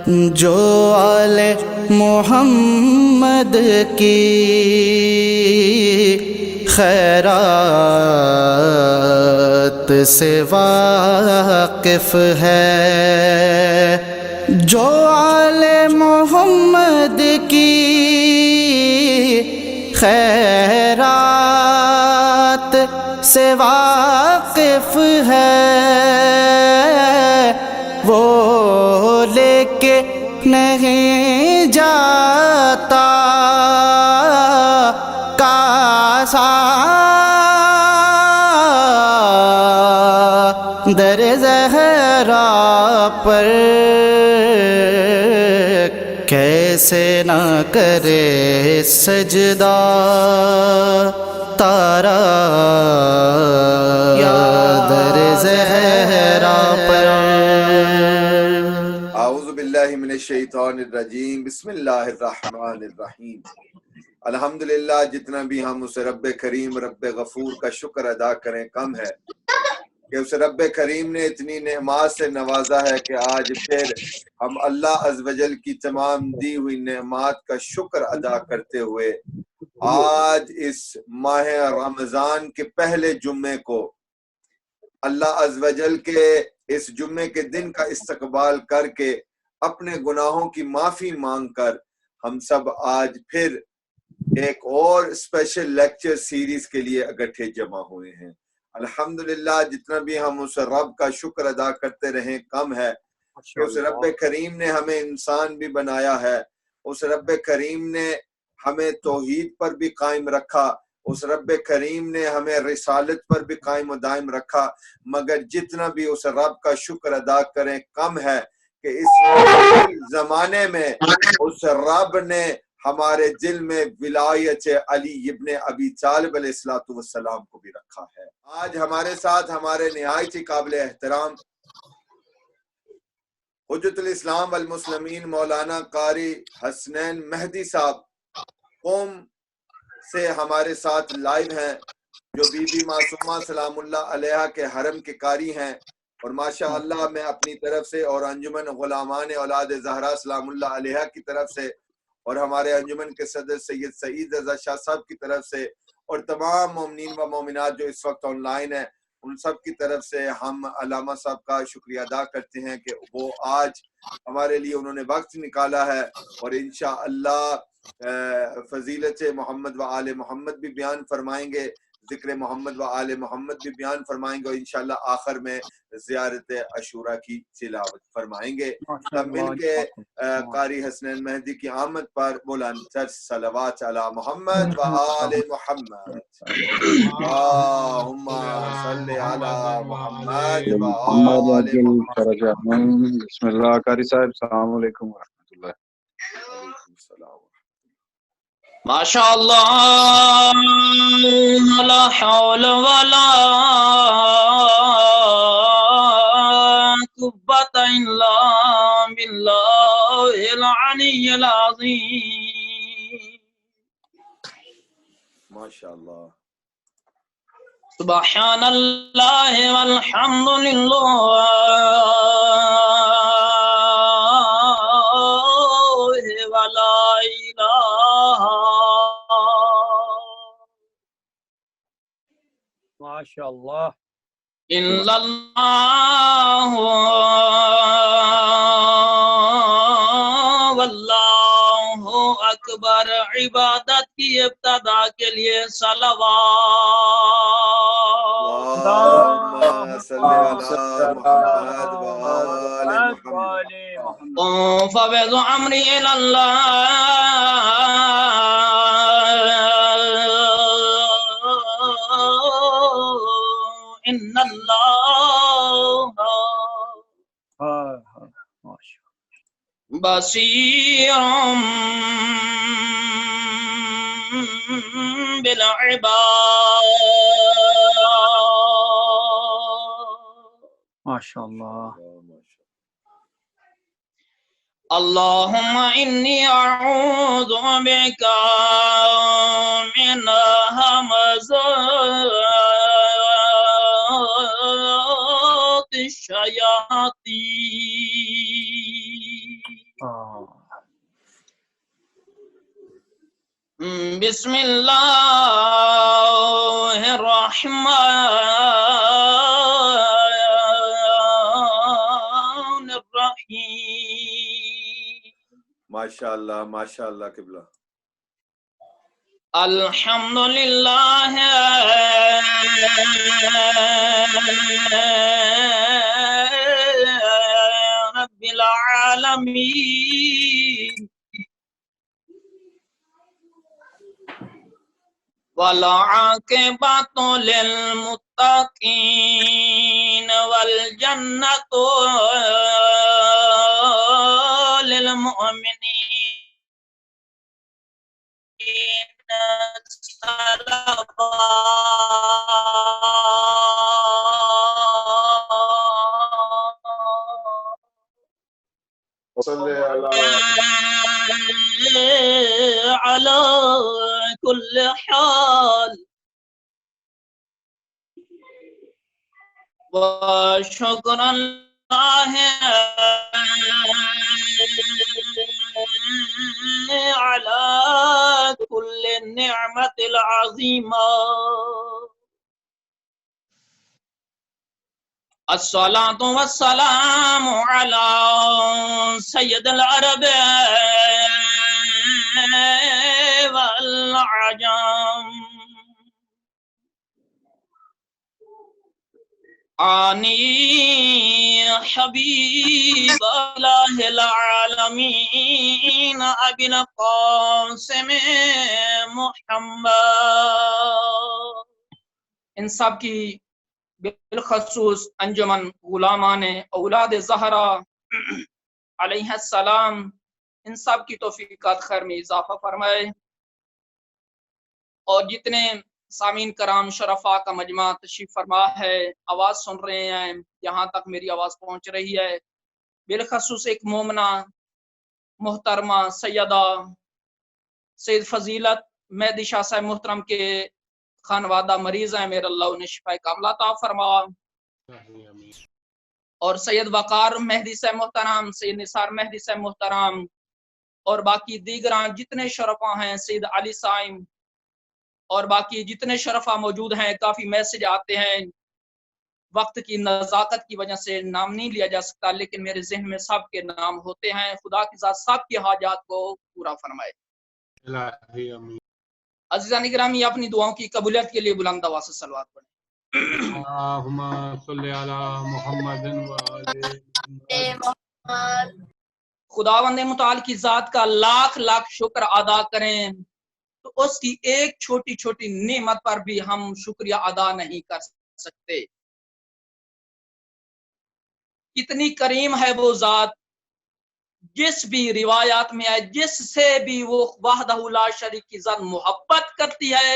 جو آل محمد کی خیرات سے واقف ہے، جو آل محمد کی خیرات سے واقف ہے، وہ لے کے نہیں جاتا کاسا در زہرا پر، کیسے نہ کرے سجدہ تارا در زہرا پر۔ اعوذ باللہ من الشیطان الرجیم، بسم اللہ الرحمن الرحیم۔ الحمدللہ، جتنا بھی ہم اس رب کریم رب غفور کا شکر ادا کریں کم ہے کہ اس رب کریم نے اتنی نعمات سے نوازا ہے کہ آج پھر ہم اللہ عز و جل کی تمام دی ہوئی نعمات کا شکر ادا کرتے ہوئے آج اس ماہ رمضان کے پہلے جمعے کو اللہ عز و جل کے اس جمعے کے دن کا استقبال کر کے اپنے گناہوں کی معافی مانگ کر ہم سب آج پھر ایک اور اسپیشل لیکچر سیریز کے لیے اکٹھے جمع ہوئے ہیں۔ الحمدللہ، جتنا بھی ہم اس رب کا شکر ادا کرتے رہیں کم ہے کہ اس رب کریم نے ہمیں انسان بھی بنایا ہے، اس رب کریم نے ہمیں توحید پر بھی قائم رکھا، اس رب کریم نے ہمیں رسالت پر بھی قائم و دائم رکھا، مگر جتنا بھی اس رب کا شکر ادا کریں کم ہے کہ اس زمانے میں اس رب نے ہمارے دل میں ولایت علی ابن ابی طالب علیہ السلام کو بھی رکھا ہے۔ آج ہمارے ساتھ ہمارے نہایت ہی قابل احترام حجت الاسلام والمسلمین مولانا قاری حسنین مہدی صاحب قوم سے ہمارے ساتھ لائیو ہیں، جو بی بی معصومہ سلام اللہ علیہا کے حرم کے قاری ہیں، اور ماشاء اللہ میں اپنی طرف سے اور انجمن غلامان اولاد زہرا سلام اللہ علیہا کی طرف سے اور ہمارے انجمن کے صدر سید سعید رضا شاہ صاحب کی طرف سے اور تمام مومنین و مومنات جو اس وقت آن لائن ہیں ان سب کی طرف سے ہم علامہ صاحب کا شکریہ ادا کرتے ہیں کہ وہ آج ہمارے لیے انہوں نے وقت نکالا ہے، اور انشاءاللہ فضیلت محمد و آل محمد بھی بیان فرمائیں گے، ذکر محمد و آل محمد بھی بیان فرمائیں گے، اور انشاءاللہ آخر میں زیارت عاشورہ کی تلاوت فرمائیں گے۔ تب مل کے قاری حسنین مہدی کی آمد پر بلند تر صلوات علی محمد و آل محمد۔ اللہم صلی علی محمد و آل محمد۔ بسم اللہ۔ قاری صاحب السلام علیکم ورحمۃ اللہ۔ وعلیکم السلام۔ ماشاء اللہ، لا حول ولا قوة الا باللہ العلی العظیم۔ ماشاءاللہ۔ سبحان اللہ والحمد للہ ولا الہ ماشاء اللہ الا اللہ واللہ اکبر۔ عبادت کی ابتدا کے لیے صلوات۔ اللہم صلی علی محمد و آل محمد۔ فوض امری الی اللہ ان اللہ بصیر بالعباد۔ ماشاء اللہ۔ اللہم انی اعوذ بک من ہمزات الشیاطین بسم اللہ الرحمن الرحیم. ماشاء اللہ قبلہ. الحمد للہ رب العالمین والعاقبۃ للمتقین والجنۃ للمؤمنین. على كل حال وشكر الله على كل النعمة العظيمة. الصلاة والسلام على سيد العرب والعجم آني حبيب الله العالمين أبي القاسم محمد. ان سب کی بالخصوص انجمن غلامان اولاد زہرا علیہ السلام ان سب کی توفیقات خیر میں اضافہ فرمائے. اور جتنے سامعین کرام شرفا کا مجمع تشریف فرما ہے آواز سن رہے ہیں یہاں تک میری آواز پہنچ رہی ہے. بالخصوص ایک مومنہ محترمہ سیدہ سید فضیلت مہدی شاہ صاحب محترم کے خانوادہ مریض ہیں، میرے اللہ انہیں شفا کاملہ عطا فرما. اور سید وقار مہدی صاحب محترم، سید نثار مہدی صاحب محترم اور باقی دیگران جتنے شرفا ہیں، سید علی صاحب اور باقی جتنے شرفا موجود ہیں. کافی میسج آتے ہیں، وقت کی نزاکت کی وجہ سے نام نہیں لیا جا سکتا، لیکن میرے ذہن میں سب کے نام ہوتے ہیں. خدا کی ذات سب کی حاجات کو پورا فرمائے. عزیزان گرامی، اپنی دعاؤں کی قبولیت کے لیے بلند آواز سے صلوات پڑھیں. اللہم صلی علی محمد خداوند متعال کی ذات کا لاکھ لاکھ شکر ادا کریں تو اس کی ایک چھوٹی چھوٹی نعمت پر بھی ہم شکریہ ادا نہیں کر سکتے. کتنی کریم ہے وہ ذات، جس بھی روایات میں ہے جس سے بھی وہ وحدہ لا شریک کی ذات محبت کرتی ہے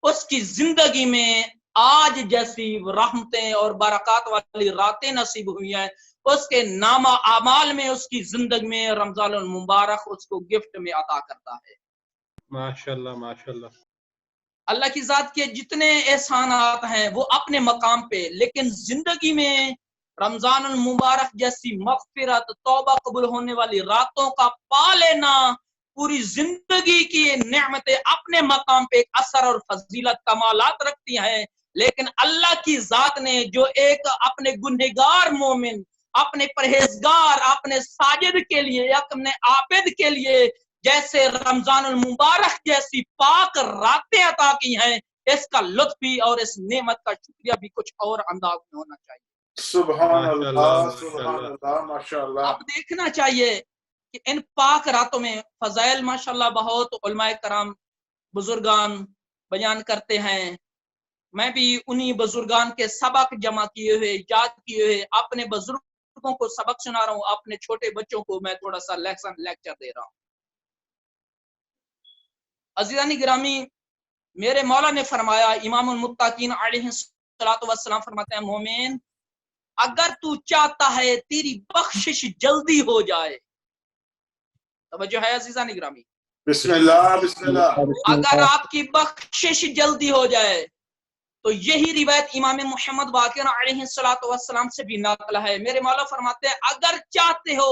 اس کی زندگی میں آج جیسی رحمتیں اور برکات والی راتیں نصیب ہوئی ہیں. اس کے نامہ اعمال میں اس کی زندگی میں رمضان المبارک اس کو گفٹ میں عطا کرتا ہے. ماشاءاللہ ماشاءاللہ. اللہ کی ذات کے جتنے احسانات ہیں وہ اپنے مقام پہ، لیکن زندگی میں رمضان المبارک جیسی مغفرت توبہ قبول ہونے والی راتوں کا پا لینا، پوری زندگی کی نعمتیں اپنے مقام پہ ایک اثر اور فضیلت کمالات رکھتی ہیں. لیکن اللہ کی ذات نے جو ایک اپنے گنہگار مومن، اپنے پرہیزگار، اپنے ساجد کے لیے، اپنے عابد کے لیے جیسے رمضان المبارک جیسی پاک راتیں عطا کی ہیں، اس کا لطف بھی اور اس نعمت کا شکریہ بھی کچھ اور انداز میں ہونا چاہیے. سبحان اللہ سبحان اللہ ماشاءاللہ. اب دیکھنا چاہیے کہ ان پاک راتوں میں فضائل ماشاءاللہ بہت علماء کرام بزرگان بیان کرتے ہیں. میں بھی انہی بزرگان کے سبق جمع کیے ہوئے یاد کیے ہوئے اپنے بزرگوں کو سبق سنا رہا ہوں، اپنے چھوٹے بچوں کو میں تھوڑا سا لیکچر دے رہا ہوں. عزیزان گرامی، میرے مولا نے فرمایا، امام المتقین علیہ السلام فرماتے ہیں، مومن اگر تو چاہتا ہے تیری بخشش جلدی ہو جائے، توجہ ہے عزیزان گرامی، بسم اللہ بسم اللہ. اگر آپ کی بخشش جلدی ہو جائے تو یہی روایت امام محمد باقر علیہ السلام سے بھی نقل ہے. میرے مولا فرماتے ہیں اگر چاہتے ہو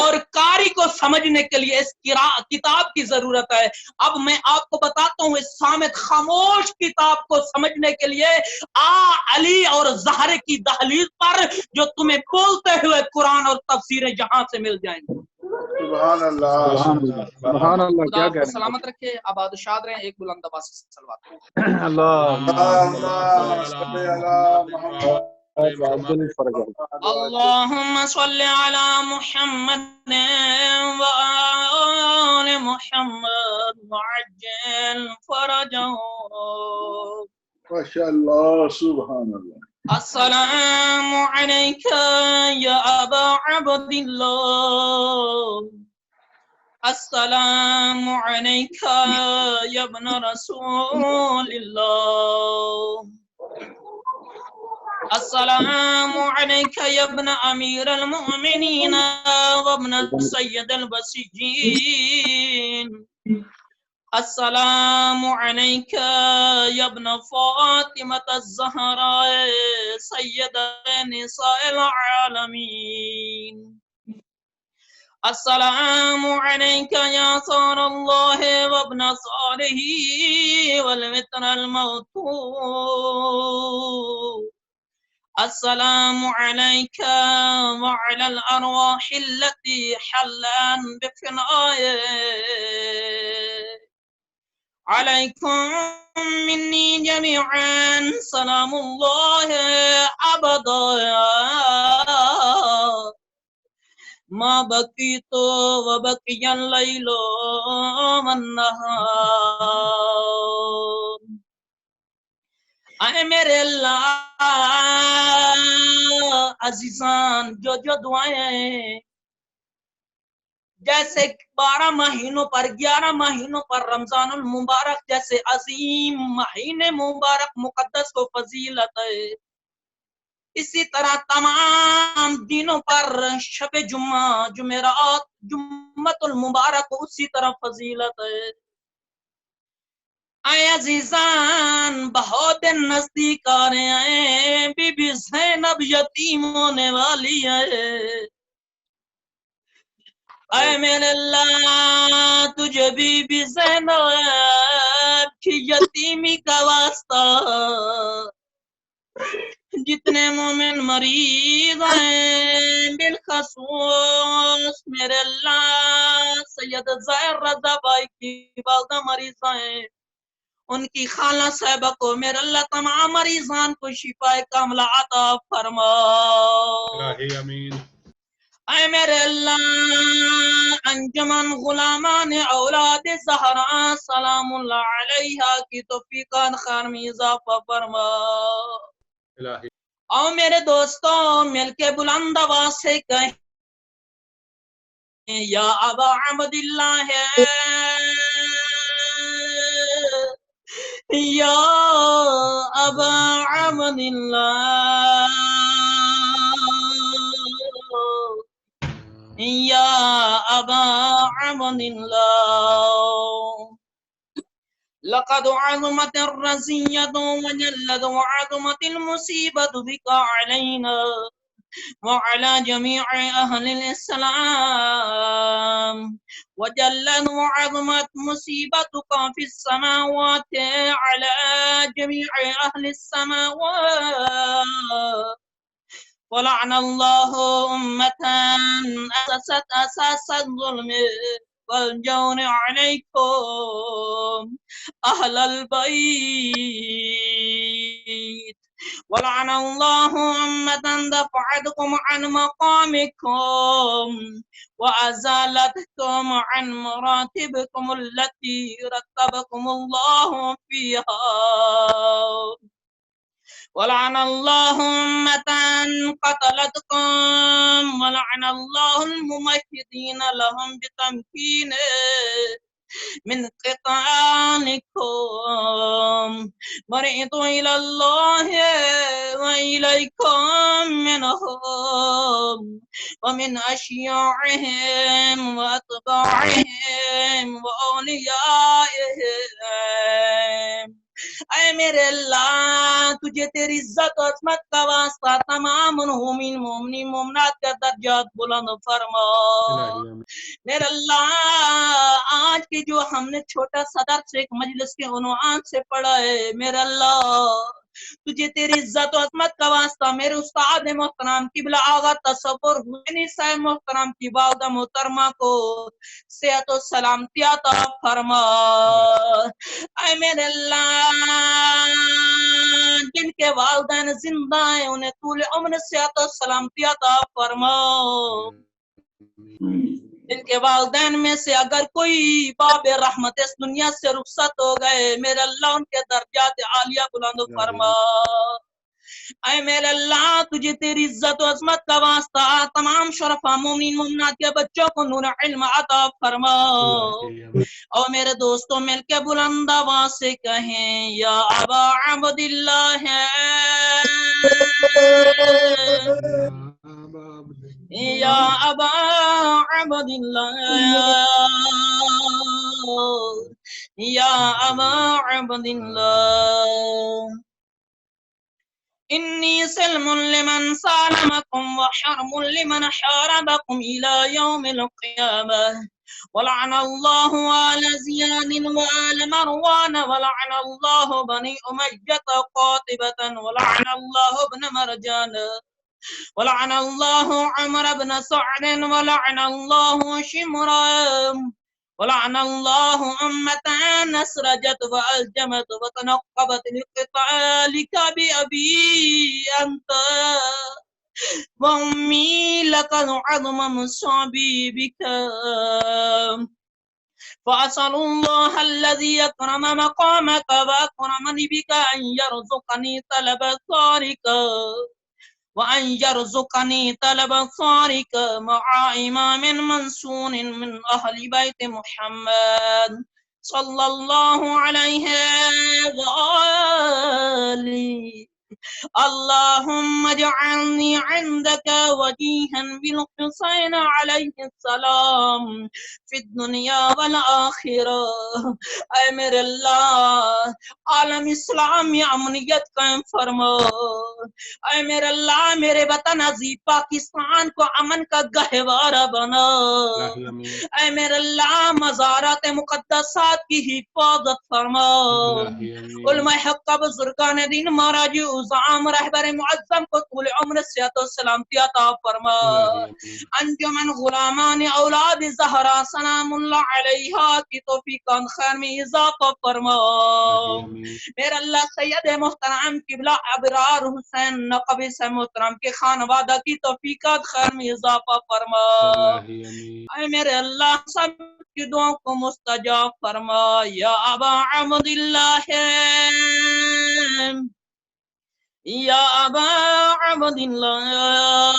اور قاری کو سمجھنے کے لیے اس کتاب کی ضرورت ہے۔ اب میں آپ کو بتاتا ہوں اس صامت خاموش کتاب کو سمجھنے کے لیے علی اور زہرے کی دہلیز پر جو تمہیں بولتے ہوئے قرآن اور تفسیریں جہاں سے مل جائیں گی۔ سبحان اللہ سبحان اللہ سبحان اللہ، خدا کیا آپ کہہ کو رہے سلامت رکھے، آباد و شاد رہیں۔ ایک بلند آواز سے صلوات۔ ہیں اللہ اللہم صلی علی محمد عبد الفرج اللهم صل على محمد وآل محمد وعجل فرجهم۔ ماشاء اللہ سبحان اللہ السلام عليك يا أبا عبد الله، السلام عليك يا ابن رسول الله، السلام عليك يا ابن أمير المؤمنين وابن سيد البسيجين، السلام عليك يا ابن فاطمة الزهراء سيدة نساء العالمين، السلام عليك يا ثار الله وابن ثاره والوتر الموتور، السلام عليك وعلى الأرواح التي حلت بفنائك، عليكم مني جميعا سلام الله أبدا ما بقيت وبقي الليل والنهار۔ اے میرے اللہ عزیزان، جو دعائیں جیسے 12 مہینوں پر 11 مہینوں پر رمضان المبارک جیسے عظیم مہینے مبارک مقدس و فضیلت ہے، اسی طرح تمام دنوں پر شب جمعہ جمعرات جمعۃ المبارک اسی طرح فضیلت ہے۔ اے عزیزان، بہت دن نزدیک آ رہے ہیں، بی بی زینب یتیم ہونے والی ہے۔ اے میرے اللہ، تجھے بی بی زینب کی یتیمی کا واسطہ، جتنے مومن مریض ہیں بالخصوص میرے اللہ سید ظاہر رضا بھائی کی والدہ مریض ہیں، ان کی خالہ صاحبہ کو میرے اللہ تمام مریضان کو شفا کاملہ عطا فرما۔ الہی امین۔ اے میرے اللہ انجمن غلامان اولاد زہرا سلام اللہ علیہا کی توفیقات خیر میں اضافہ فرما۔ الہی اور میرے دوستوں مل کے بلند آواز سے کہیں یا ابا عبد اللہ، یا ابا عبد اللہ، یا ابا عبد اللہ، لقد عظمت الرزية وجلت وعظمت المصيبة بك علينا وعلى جميع أهل الإسلام، وجلت وعظمت مصيبتك في السماوات على جميع أهل السماوات، ولعن الله أمة أسست أساس الظلم والجور عليكم أهل البيت، ولعن الله أمة دفعتكم عن مقامكم وأزالتكم عن مراتبكم التي رتبكم الله فيها، ولعن الله أمة قتلتكم، ولعن الله الممهدين لهم بتمكينه من قتالكم، برئت إلى الله وإليكم منهم ومن أشياعهم وأتباعهم وأوليائهم اے میرے اللہ تجھے تیری عزت و عظمت کا واسطہ تمام مومن مومنین مومنات کا درجات بلند فرما الہی آمین میرے اللہ آج کی جو ہم نے چھوٹا صدر سے ایک مجلس کے عنوان سے پڑھا ہے میرے اللہ تجھے تیری عزت و عظمت کا واسطہ میرے استاد محترم قبلہ آغا تصور حسینی صاحب محترم کی والدہ محترمہ کو صحت و سلامتی عطا فرما اے میرے اللہ جن کے والدین زندہ ہیں انہیں طول عمر صحت و سلامتی عطا فرما جن کے والدین میں سے اگر کوئی باب رحمت اس دنیا سے رخصت ہو گئے میرے اللہ ان کے درجات عالیہ بلند فرما اے میرے اللہ تجھے تیری عزت و عظمت کا واسطہ تمام شرفا مومنین مومنات کے بچوں کو نور علم عطا فرما الہی آمین اور میرے دوستوں مل کے بلند آواز سے کہیں یا ابا عبد اللہ یا ابا عبد اللہ یا ابا عبد اللہ انی سلم لمن سالمکم وحرم لمن حاربکم الى یوم القیامہ ولعن اللہ آل زیاد وآل مروان ولعن اللہ بنی امیۃ قاطبۃ ولعن اللہ ابن مرجان ولعن اللہ عمر بن سعد ولعن اللہ شمرا ولعن اللہ امتان اسرجت والجمت وتنقبت لقتالک بأبی انت وأمي لقد عظم مصابي بك فأسأل الله الذي أكرم مقامك وأكرمني بك أن يرزقني طلب ثارك وأن يرزقني طلب ثارك مع إمام منصور من أهل بيت محمد صلى الله عليه وآله اللهم اجعلني عندك وجيها بالحسين عليه السلام في الدنيا والآخرة اے میرے اللہ عالم اسلامی امنیت قائم فرما اے میرے اللہ میرے وطن عزیز پاکستان کو امن کا گہوارہ بنا الہی آمین اے میرے اللہ مزارات مقدسات کی حفاظت فرما الہی آمین علماء حق کا بزرگان دین مہاراج عظام رہبر معظم کو طول عمر صحت و سلامتی عطا فرما الہی آمین انجمن غلامان اولاد زہرا سلام اللہ علیہا کی توفیقان خیر میں اضافہ فرما الہی آمین میرا اللہ سید محترم قبلہ ابرار حسین نقبی سے محترم کے خانوادہ کی توفیقات خیر میں اضافہ فرما الہی آمین اے میرے اللہ سب کی دعاؤں کو مستجاب فرما یا ابا عبد اللہ یا ابا عبد اللہ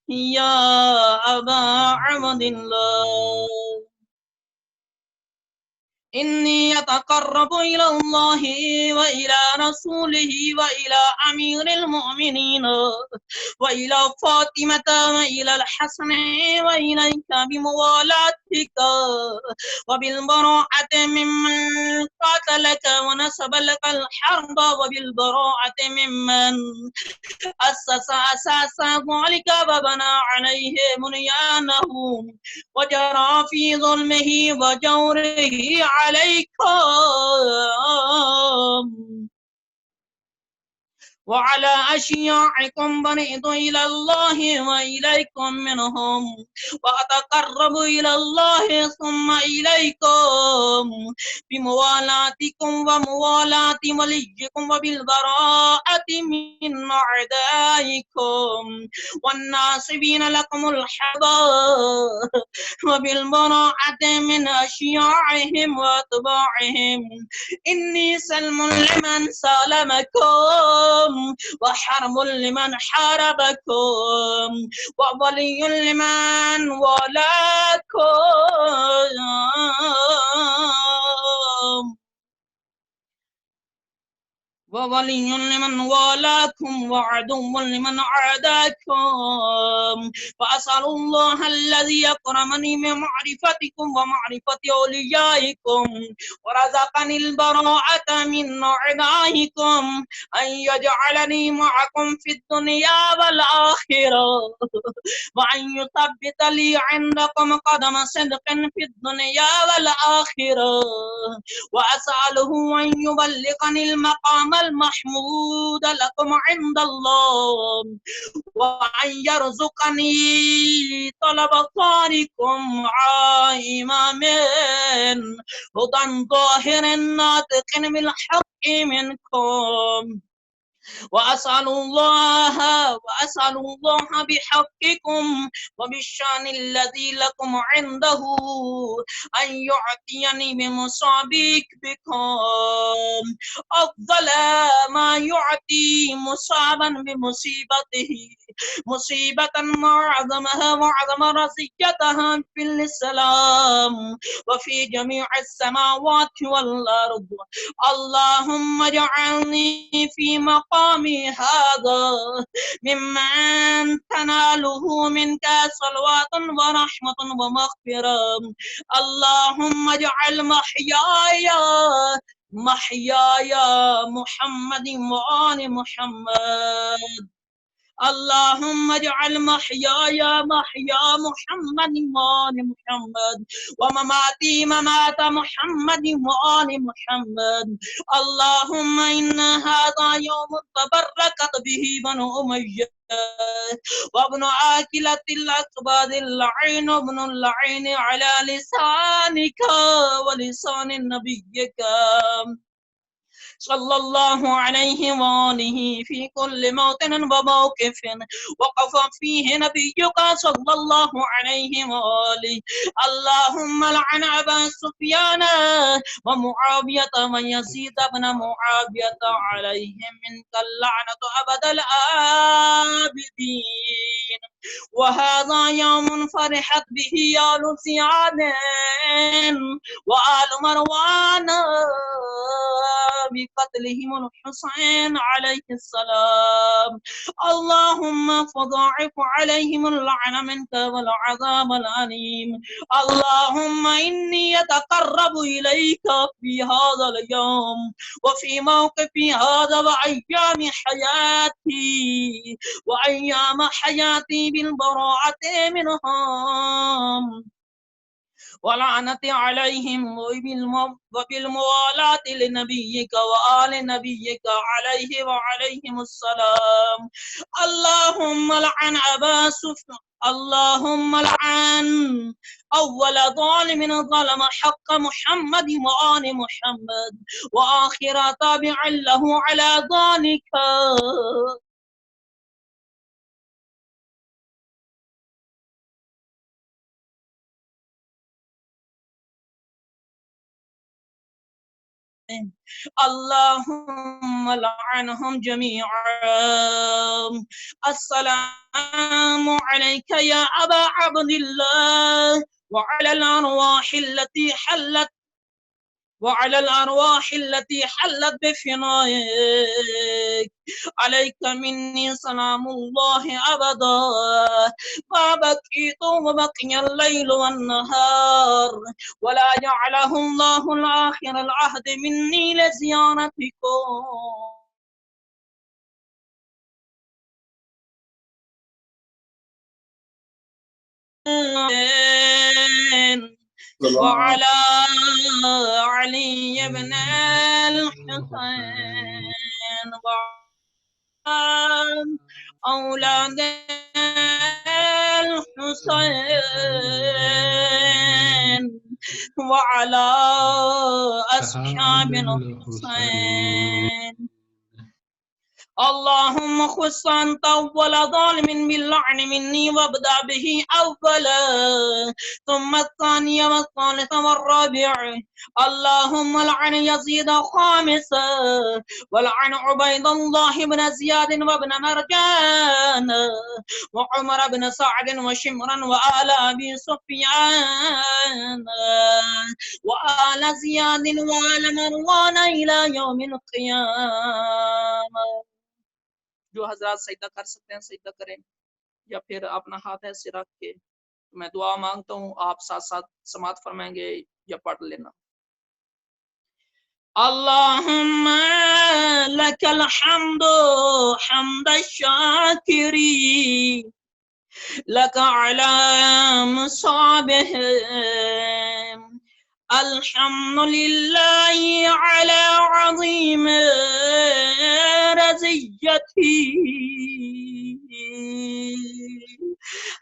یا ابا عبد اللہ إني أتقرب إلى الله وإلى رسوله وإلى أمير المؤمنين وإلى فاطمة وإلى الحسن وإليك بموالاتك وبالبراءة ممن قاتلك ونسب لك الحرب وبالبراءة ممن أسس أساس ذلك وبنى عليه بنيانه وجرى في ظلمه وجوره عليكم وعلى أشياعكم برئت إلى الله وإليكم منهم وأتقرب إلى الله ثم إليكم بموالاتكم وموالاة وليكم وبالبراءة من أعدائكم والناصبين لكم الحبا وبالبراءة من أشياعهم وأتباعهم إني سلم لمن سالمكم وحرب لمن حاربكم وولي لمن والاكم وولي لمن والاكم وعدو لمن عاداكم فأسأل الله الذي يكرمني من معرفتكم ومعرفة أوليائكم ورزقني البراءة من أعدائكم أن يجعلني معكم في الدنيا والآخرة وأن يثبت لي عندكم قدم صدق في الدنيا والآخرة وأسأله أن يبلغني المقام المحمود لكم عند الله وأن يرزقني طلب طاركم عائما من هدى ظاهر ناطق بالحق منكم وأسأل الله بحقكم وبالشان الذي لكم عنده أن يعطيني بمصابيك بكم أفضل ما يعطي مصابا بمصيبته مصيبة معظمها وعظم رزيتها في الإسلام وفي جميع السماوات والأرض اللهم اجعلني في مقامي هذا ممن تناله منك صلوات ورحمة ومغفرة اللهم اجعل محياي محمد وآل محمد اللهم اجعل محياي محيا محمد وآل محمد ومماتي ممات محمد وآل محمد اللهم إن هذا يوم تبركت به بنو أمية وابن آكلة الأكباد اللعين ابن اللعين على لسانك ولسان نبيك صلى الله عليه وآله في كل موطن وموقف وقف فيه نبيك صلى الله عليه وآله اللهم لعن أبا سفيان ومعاوية ويزيد بن معاوية عليهم منك اللعنة أبد الآبدين وهذا يوم فرحت به آل زياد وآل مروان بقتلهم الحسين عليه السلام اللهم فضاعف عليهم اللعن منك والعذاب الأليم اللهم إني أتقرب إليك في هذا اليوم وفي موقفي هذا وأيام حياتي بالبراءة منهم ولعنة عليهم وبالموالاة لنبيك وآل نبيك عليه وعليهم السلام اللهم لعن أول ظالم ظلم حق محمد وآل محمد وآخر تابع له على ذلك اللهم لعنهم جميعا السلام عليك يا أبا عبد الله وعلى الأرواح التي حلت بفنائك عليك مني سلام الله أبدا ما بقيت وبقي الليل والنهار ولا جعله الله الآخر العهد مني لزيارتكم وعلى علي بن الحسين أولاد الحسين وعلى أصحاب الحسين اللهم خص أنت أول ظالم باللعن مني وابدأ به أولا ثم الثاني والثالث والرابع. اللهم لعن يزيد خامسا ولعن عبيد الله بن زياد وابن مرجان وعمر بن سعد وشمرا وآل أبي سفيان وآل زياد وآل مروان إلى يوم القيامة. جو حضرات سجدہ کر سکتے ہیں سجدہ کریں، یا پھر اپنا ہاتھ ایسے رکھ کے میں دعا مانگتا ہوں، آپ ساتھ ساتھ سماعت فرمائیں گے یا پڑھ لینا. اللهم لك الحمد حمد الشاكرين لك على مصابهم الحمد لله على عظيم رزيتي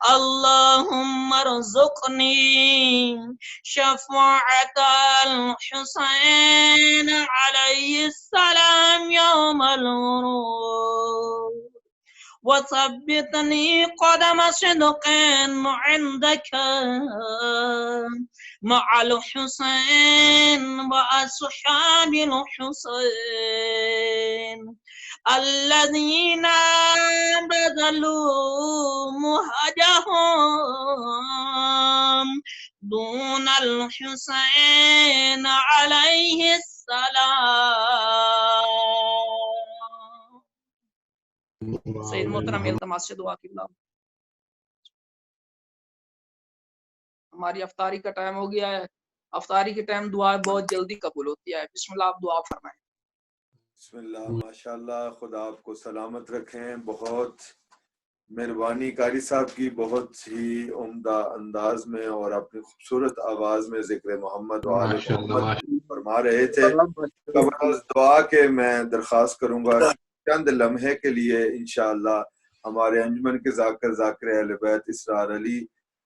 اللهم ارزقني شفاعة الحسين عليه السلام يوم الورود وثبتني قدم صدق عندك مع الحسين وأصحاب الحسين الذين بذلوا مهجهم دون الحسين عليه السلام. سید محترم التماس سے دعا قبلہ. ہماری افطاری کا ٹائم ہو گیا ہے. افطاری کے ٹائم دعا بہت جلدی قبول ہوتی ہے. بسم اللہ، آپ دعا فرمائیں. بسم اللہ. ماشاءاللہ، خدا آپ کو سلامت رکھیں. بہت مہربانی قاری صاحب کی، بہت ہی عمدہ انداز میں اور اپنی خوبصورت آواز میں ذکر محمد و آل محمد فرما رہے تھے. قبل از دعا کے میں درخواست کروں گا چند لمحے کے لیے انشاءاللہ ہمارے انجمن کے ذاکر اہل بیت اسرار علی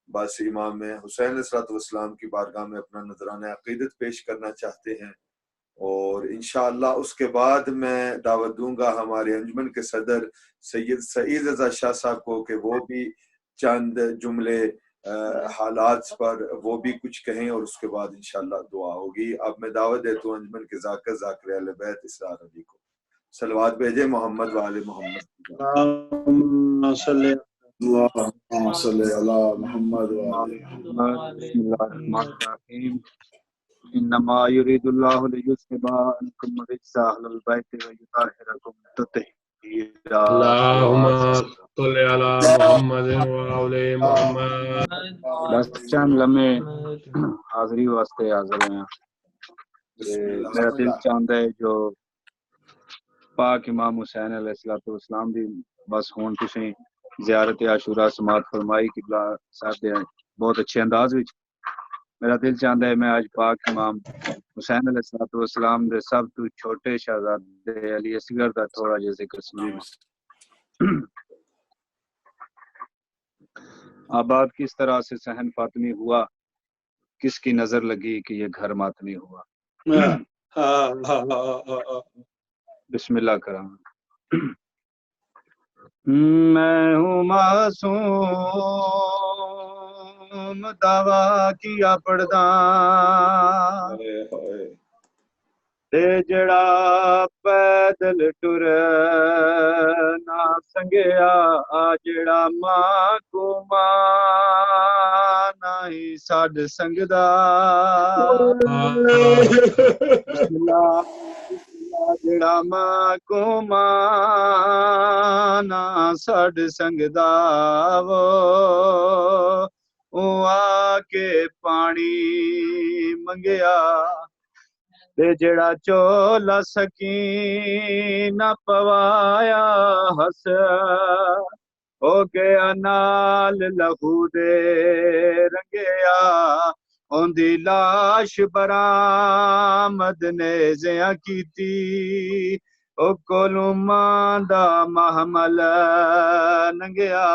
باسی امام حسین علیہ السلام کی بارگاہ میں اپنا نذرانہ عقیدت پیش کرنا چاہتے ہیں، اور انشاءاللہ اس کے بعد میں دعوت دوں گا ہمارے انجمن کے صدر سید سعید رضا شاہ صاحب کو کہ وہ بھی چند جملے حالات پر وہ بھی کچھ کہیں، اور اس کے بعد انشاءاللہ دعا ہوگی. اب میں دعوت دیتا ہوں انجمن کے ذاکر اہل بیت اسرار علی کو. صلوات بھیجے محمد وآل محمد. اللهم صل اللهم صل على محمد وعلى محمد. بسم الله الرحمن الرحيم. انما يريد الله ليذهب عنكم الرجس اهل البيت ويطهركم تطهيرا. اللهم صل على محمد وعلى محمد. بس چند لمحے حاضری واسطے حاضر ہیں. میرا دل چاہتا ہے جو پاک امام حسین علیہ السلام دی بس ہون تسیں زیارت عاشورہ سماعت فرمائی قبلہ صاحب دے بہت اچھے انداز وچ. میرا دل چاہتا ہے میں آج پاک امام حسین علیہ السلام دے سب تو چھوٹے شہزادے علی اصغر دا تھوڑا جہا ذکر سناواں. آباد کس طرح سے صحن فاطمی ہوا، کس کی نظر لگی کہ یہ گھر ماتمی ہوا. بسم اللہ کرام. میں ہوں معصوم دعویٰ کیا پڑھدا تے جڑا پیدل ٹر نہ سنگیا جڑا ماں کو ماں نہیں ساڈ سنگدا. بسم اللہ. جڑا ماں کو ماں نہ ساڈ سنگدا وہ آ کے پانی منگیا تے جڑا چولا سکینہ پوایا ہس ہو گیا نال لہو دے رنگیا. اوندی لاش برآمد نیزیاں کیتی او کولوں ماں دا محمل ننگیا.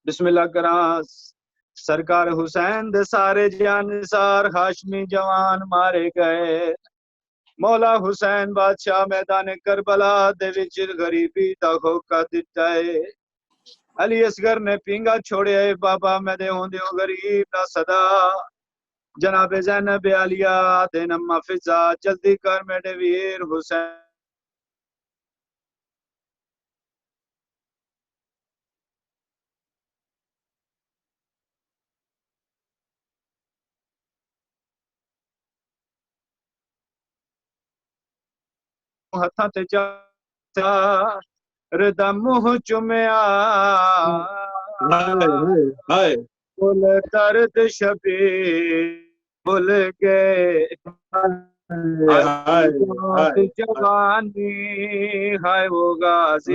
بسم اللہ کراں. سرکار حسین دے سارے جانسار ہاشمی جوان مارے گئے. مولا حسین بادشاہ میدان کربلا دے وچ غریبی دا ہوکا دتا ہے علی اصغر نے پینگا چھوڑیا ہے بابا میں دے ہوندے ہو غریب دا صدا جناب زینب عالیہ دے نما فضا جلدی کر میرے ویر حسین ہتھاں تے چار دا منہ چومیا بول درد شبیر بھول گئے جوانی ہائے وہ غازی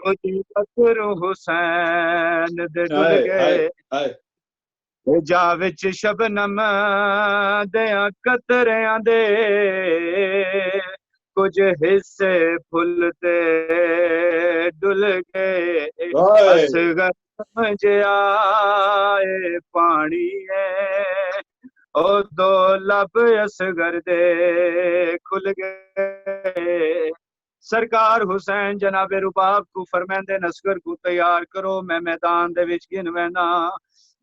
کچھ بکر حسین دے ڈل گئے جا وچ شبنم دیاں قطریاں دے کچھ حصے پھل تے ڈل گئے اصغر سمجھیا اے پانی ہے او دو لب اصغر دے کھل گئے سرکار حسین جناب رباب کو فرمیندے اصغر کو تیار کرو میں میدان دے وچ گن وینا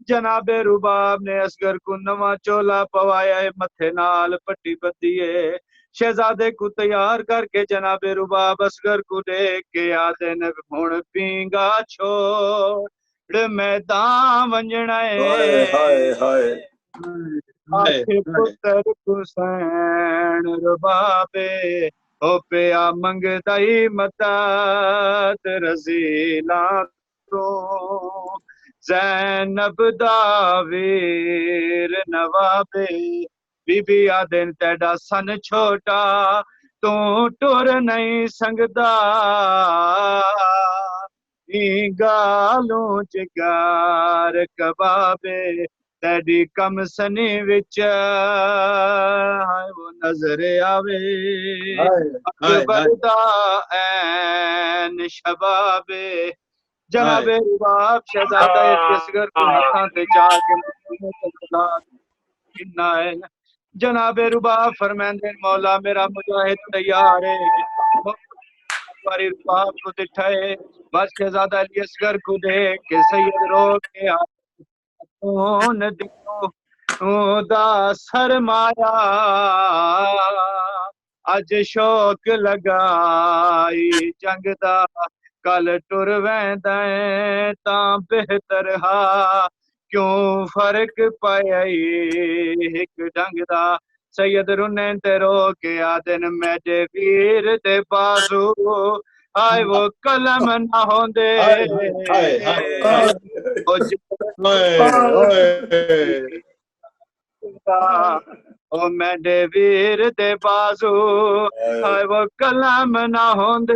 جناب رباب نے اصغر کو نواں چولا پوایا ہے متھے نال پٹی بدی ہے شہزادے کو تیار کر کے جناب رباب اصغر کو دیکھ کے آدھے نے ہن پینگا چھوڑ میدان ونجنا ہے آکھے پتر حسین ربابے او پیا منگدائی مدد رزیلاں تو زینب دا ویر نوابے بی بی آدن تیڈا سن چھوٹا تو ٹور نہیں سنگدا گالوں چگار کبابے تیڈی کم سنی وچ وہ نظر آوے اکبر دا این شبابے جناب رباب شہزادہ اصغر کو ہتھاں تے چا کے جناب رباب فرمیندے مولا میرا مجاہد تیار ہے باری رباب کو دکھائے بس شہزادہ علی اصغر کو دیکھ کے سید رو کے آن دیو دا سرمایا اج شوق لگائی جنگ دا کل ٹر ویندائیں تاں بہتر ہا کیوں فرق پائی ایک ڈنگ دا سید رنین تے رو کے آدن میڈے ویر دے بازو آئے وہ قلم نہ ہوندے او میڈے ویر دے بازو آئے وہ قلم نہ ہوندے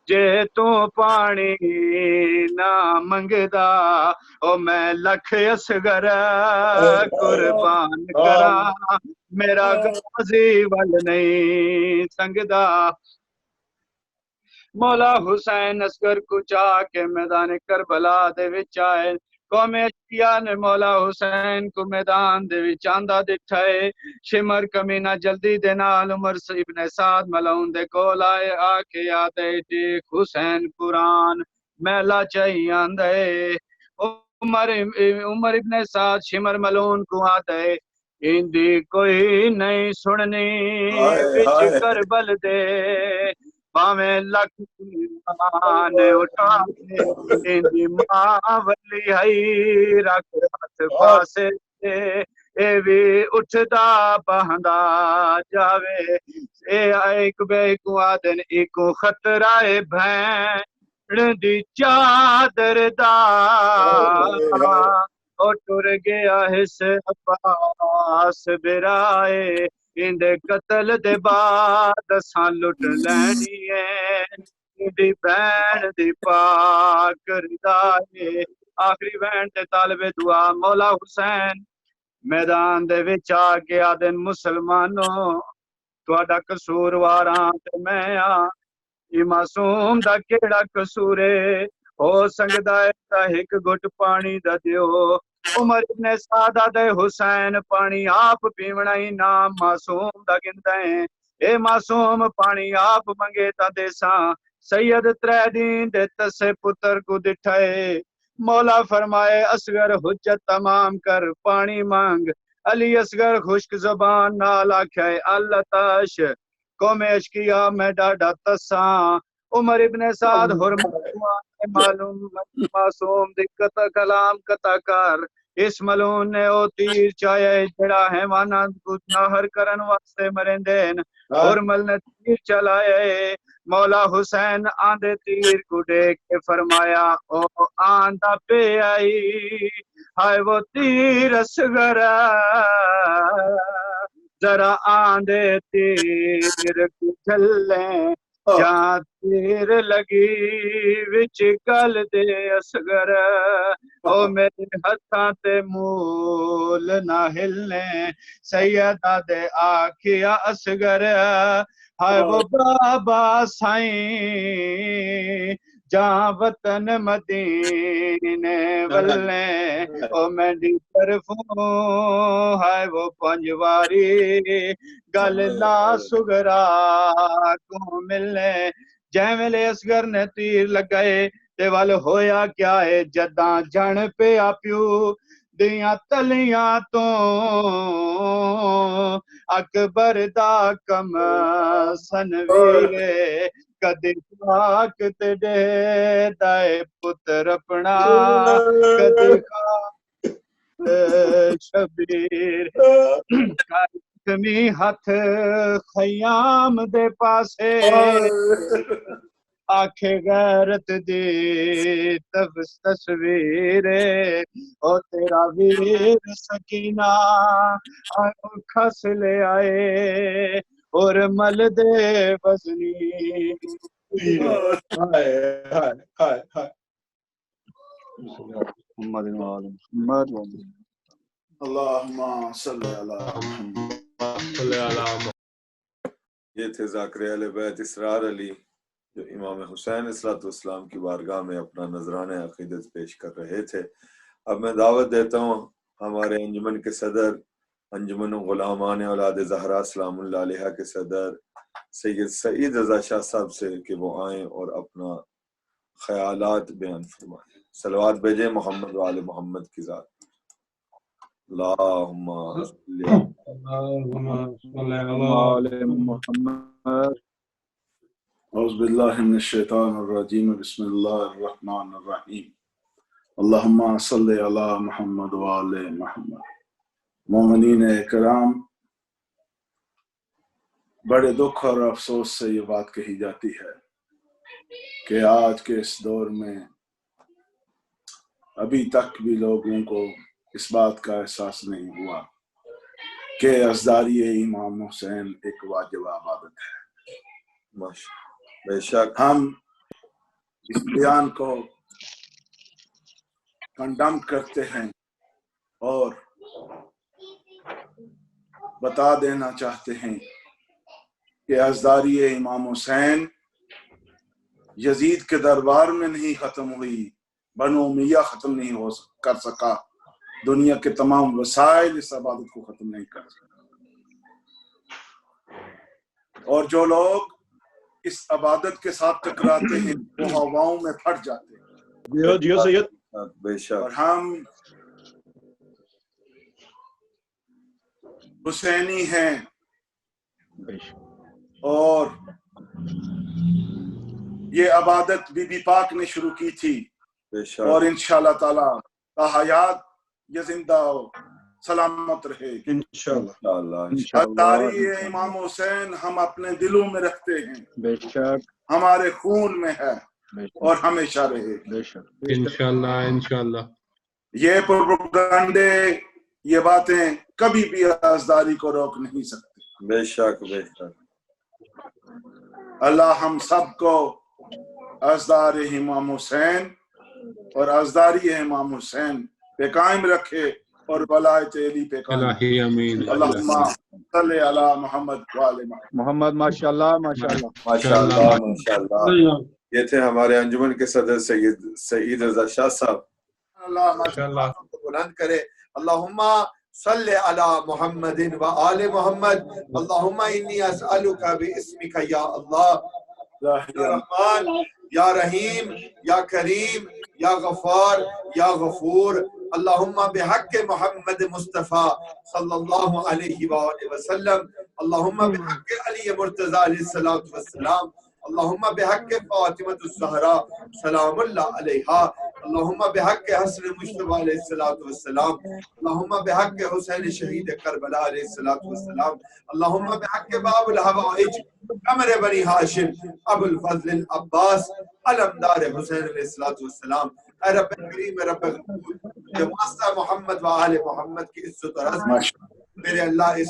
جے تو پانی نہ منگدا او میں لکھ اصغر قربان کرا میرا غازی ول نہیں سنگدا مولا حسین اصغر کو چاہ کے میدان کربلا دے وچ آئے قوم اشقیاء نے مولا حسین کو میدان دے وچ آندا دٹھا ہے شمر کمینہ جلدی دے نال عمر ابن سعد ملعون دے کول آئے آ کے آدھے ٹیک حسین قرآن میلا چاہی آندے عمر ابن سعد شمر ملعون کو آدھے اندی کوئی نہیں سننی وچ کربل دے باویں لکھ نے اٹھا اندی ماں ولی ہائی رکھ ہاتھ پاسے اے وی اٹھدا بہندا جاوے اے ایک بے کو آدن ایکو خطرہ بھین دی چادر دا او ٹر گیا حس عباس برائے اندے قتل دے بعد اساں لٹ لینی ہے دی بہن دی پاک رضا ہے آخری بہن تے طالب دعا مولا حسین میدان دے وچ آ کے آدن مسلمانوں تہاڈا قصور واراں تے میں معصوم دا کیڑا قصور ہے ہو سکدا ہے تا ایک گھٹ پانی دا دیو عمر ابن سعد دے حسین پانی آپ پیونا ہی نام معصوم دا گندا ہے اے معصوم پانی آپ منگے تا دیساں سید ترے دین دے تسے پتر کو دٹھائے مولا فرمائے اصغر حجت تمام کر پانی مانگ علی اصغر خشک زبان نال آکھے اللہ تاش قوم اشکیا میں ڈاڈا تساں عمر ابن سعد حرمت معلوم معصوم دقت کلام قطع کر اس ملون نے او تیر چاہے جڑا حیوانات کو نہر کرن واسطے مرندین اور مل نے تیر چلائے مولا حسین آندے تیر کو دیکھ کے فرمایا او آندہ پہ آئی ہائے وہ تیر اصغر ذرا آندے تیر کو جلیں جہاں تیر لگی وچ گل دے اصغر او میرے ہتھاں تے مول نہ ہلنے سیدہ دے آکھیا اصغر ہائے وہ بابا سائیں جہاں وطن مدینے ولنے او میری طرفوں ہائے وہ پنجواری گل لا سگرا کو ملنے جے ویلے اصغر نے تیر لگائے تے ول ہویا کیا ہے جداں جن پہ پیو دیاں تلیاں تو اکبر دا کم سنویرے کدی خاک تے دے دائے پتر اپنا کدی خاک شبیر کمی ہاتھ خیام دے پاسے آنکھیں غیرت دی تصویر او تیرا ویر سکینہ کھس لے آئے اور مل دے وزنی محمد محمد اللہم صلی اللہ صلی اللہ یہ تھے ذاکر اہل بیت اسرار علی جو امام حسین ﷺ کی بارگاہ میں اپنا نذرانہ عقیدت پیش کر رہے تھے۔ اب میں دعوت دیتا ہوں ہمارے انجمن کے صدر، انجمن غلامان اولاد زہرا سلام اللہ علیہ کے صدر سید سعید رضا شاہ صاحب سے کہ وہ آئیں اور اپنا خیالات بیان فرمائیں۔ صلوات بھیجیں محمد و آل محمد کی ذات۔ اللہم صلی آل محمد۔ اعوذ باللہ من الشیطان الرجیم بسم اللہ الرحمن الرحیم اللہم صلی علی محمد وآل محمد۔ مومنین کرام، بڑے دکھ اور افسوس سے یہ بات کہی جاتی ہے کہ آج کے اس دور میں ابھی تک بھی لوگوں کو اس بات کا احساس نہیں ہوا کہ عزداری امام حسین ایک واجب عبادت ہے۔ بے شک ہم اس بیان کو کنڈم کرتے ہیں اور بتا دینا چاہتے ہیں کہ عزداری امام حسین یزید کے دربار میں نہیں ختم ہوئی، بنو امیہ ختم نہیں ہو کر سکا، دنیا کے تمام وسائل اس عبادت کو ختم نہیں کر سکا، اور جو لوگ اس عبادت کے ساتھ ٹکراتے ہیں وہ ہواؤں میں پھٹ جاتے ہیں۔ جی سید بے شک۔ اور ہم حسینی ہیں اور یہ عبادت بی بی پاک نے شروع کی تھی، اور انشاءاللہ تعالی تا حیات یہ زندہ ہو سلامت رہے انشاءاللہ۔ عزداری امام حسین ہم اپنے دلوں میں رکھتے ہیں، بے شک ہمارے خون میں ہے اور ہمیشہ رہے بے شک انشاءاللہ انشاءاللہ۔ یہ پروپیگنڈے، یہ باتیں کبھی بھی عزداری کو روک نہیں سکتے۔ بے شک بے شک۔ اللہ ہم سب کو عزدار امام حسین اور عزداری امام حسین پہ قائم رکھے اور ولایت علی پہ قائم رکھے۔ الہی امین۔ اللہم صلی علی محمد وآل محمد۔ محمد ماشاءاللہ ماشاءاللہ ماشاءاللہ ماشاءاللہ۔ یہ تھے ہمارے انجمن کے صدر سید سعید رضا شاہ صاحب۔ اللہ ماشاءاللہ۔ بلند کرے. اللہم صلی علی محمد و آل محمد. اللہم انی اسألک باسمک یا اللہ یا رحمان یا رحیم یا کریم یا غفار یا غفور. اللہم بحق محمد مصطفیٰ صلی اللہ علیہ وآلہ وسلم. اللہم بحق علی مرتضی علیہ السلام. اللہم بحق فاطمۃ الزہرا سلام اللہ علیہا. اللہم بحق حسن مجتبی علیہ السلام. اللہم بحق حسین شہید کربلا علیہ السلام. اللہم بحق باب الحوائج قمر بنی ہاشم ابو الفضل العباس علمدار حسین علیہ السلام. اے رب کریم اے رب غفور، جو واسطہ محمد و آل محمد کی عزت اور عظمت، میرے اللہ اس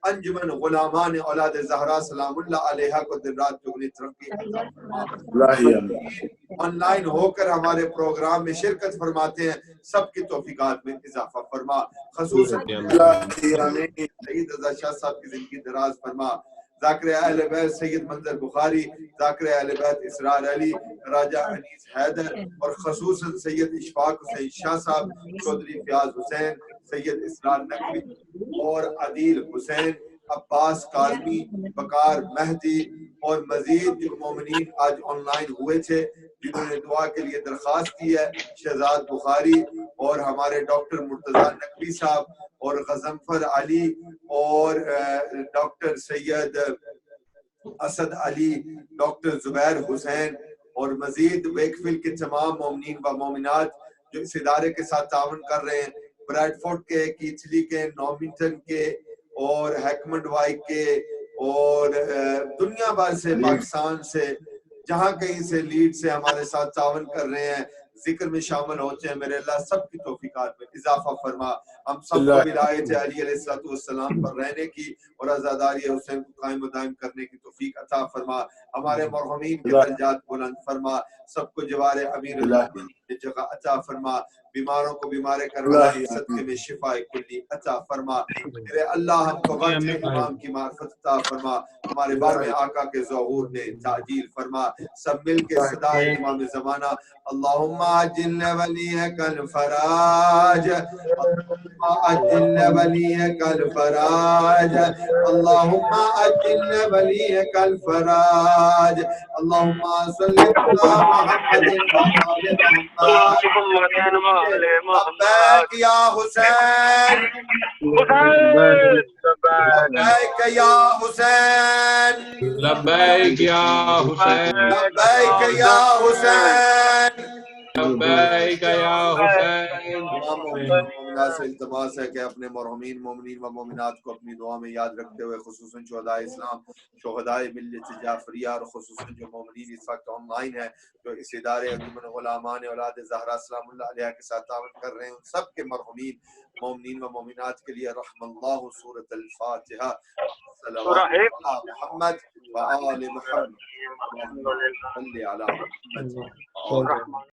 انجمن غلامان اولاد زہرا سلام اللہ علیہا کو دن رات چگنی ترقی عطا فرما. آن لائن ہو کر ہمارے پروگرام میں شرکت فرماتے ہیں سب کی توفیقات میں اضافہ فرما. خصوصاً سید رضا شاہ صاحب کی زندگی دراز فرما. ذاکر اہل بیت سید منظر بخاری، ذاکر اہل بیت اسرار علی، راجہ انیس حیدر، اور خصوصاً سید اشفاق حسین شاہ صاحب، چودھری فیاض حسین، سید اسرار نقوی اور عدیل حسین، عباس کاظمی، بکار مہدی اور مزید جو مومنین آج آن لائن ہوئے تھے جنہوں نے دعا کے لیے درخواست کی ہے، شہزاد بخاری اور ہمارے ڈاکٹر مرتضیٰ نقوی صاحب اور غضنفر علی اور ڈاکٹر سید اسد علی، ڈاکٹر زبیر حسین اور مزید ویکفیل کے تمام مومنین و مومنات جو اس ادارے کے ساتھ تعاون کر رہے ہیں، برائٹ فورٹ کے، کیتھلی کے، نومنٹن کے اور ہیکمنڈ وائک کے اور دنیا بھر سے، پاکستان سے، جہاں کہیں سے لیڈ سے ہمارے ساتھ تعاون کر رہے ہیں، ذکر میں شامل ہوتے ہیں. میرے اللہ سب کی توفیقات میں اضافہ فرما. ہم سب کو ولایت علی علیہ السلام پر رہنے کی اور عزاداری حسین کو قائم و دائم کرنے کی توفیق عطا فرما. ہمارے مرحومین کے درجات بلند فرما. سب کو جوار امیر اللہ کی جگہ عطا فرما. بیماروں کو بیمار کربلا کے صدقے میں شفا کلی عطا فرما. میرے اللہ ہم کو وقت امام کی معرفت عطا فرما. ہمارے بار میں آقا کے ظہور میں تعجیل فرما. سب مل کے صدا امام زمانہ اللہم عجل ولیک الفراج، اللہم عجل ولیک الفراج، اللہم عجل ولیک الفراج. اللہم صلی علی محمد وآل محمد. لبیک یا حسین، لبیک یا حسین، لبیک یا حسین، لبیک یا حسین. لبیک یا حسین. تمام مومنین و مومنات سے التماس ہے کہ اپنے مرحومین مومنین و مومنات کو اپنی دعا میں یاد رکھتے ہوئے، خصوصاً شہدائے اسلام، شہدائے ملت جعفریہ اور خصوصاً جو مومنین اس وقت آن لائن ہیں جو اس ادارے انجمن غلامان اولاد زہرا سلام اللہ علیہ کے ساتھ تعاون کر رہے ہیں، ان سب کے مرحومین مومنین و مومنات کے لیے رحم اللہ سورۃ الفاتحہ. صلوات علی محمد و آل محمد. صلی علی محمد.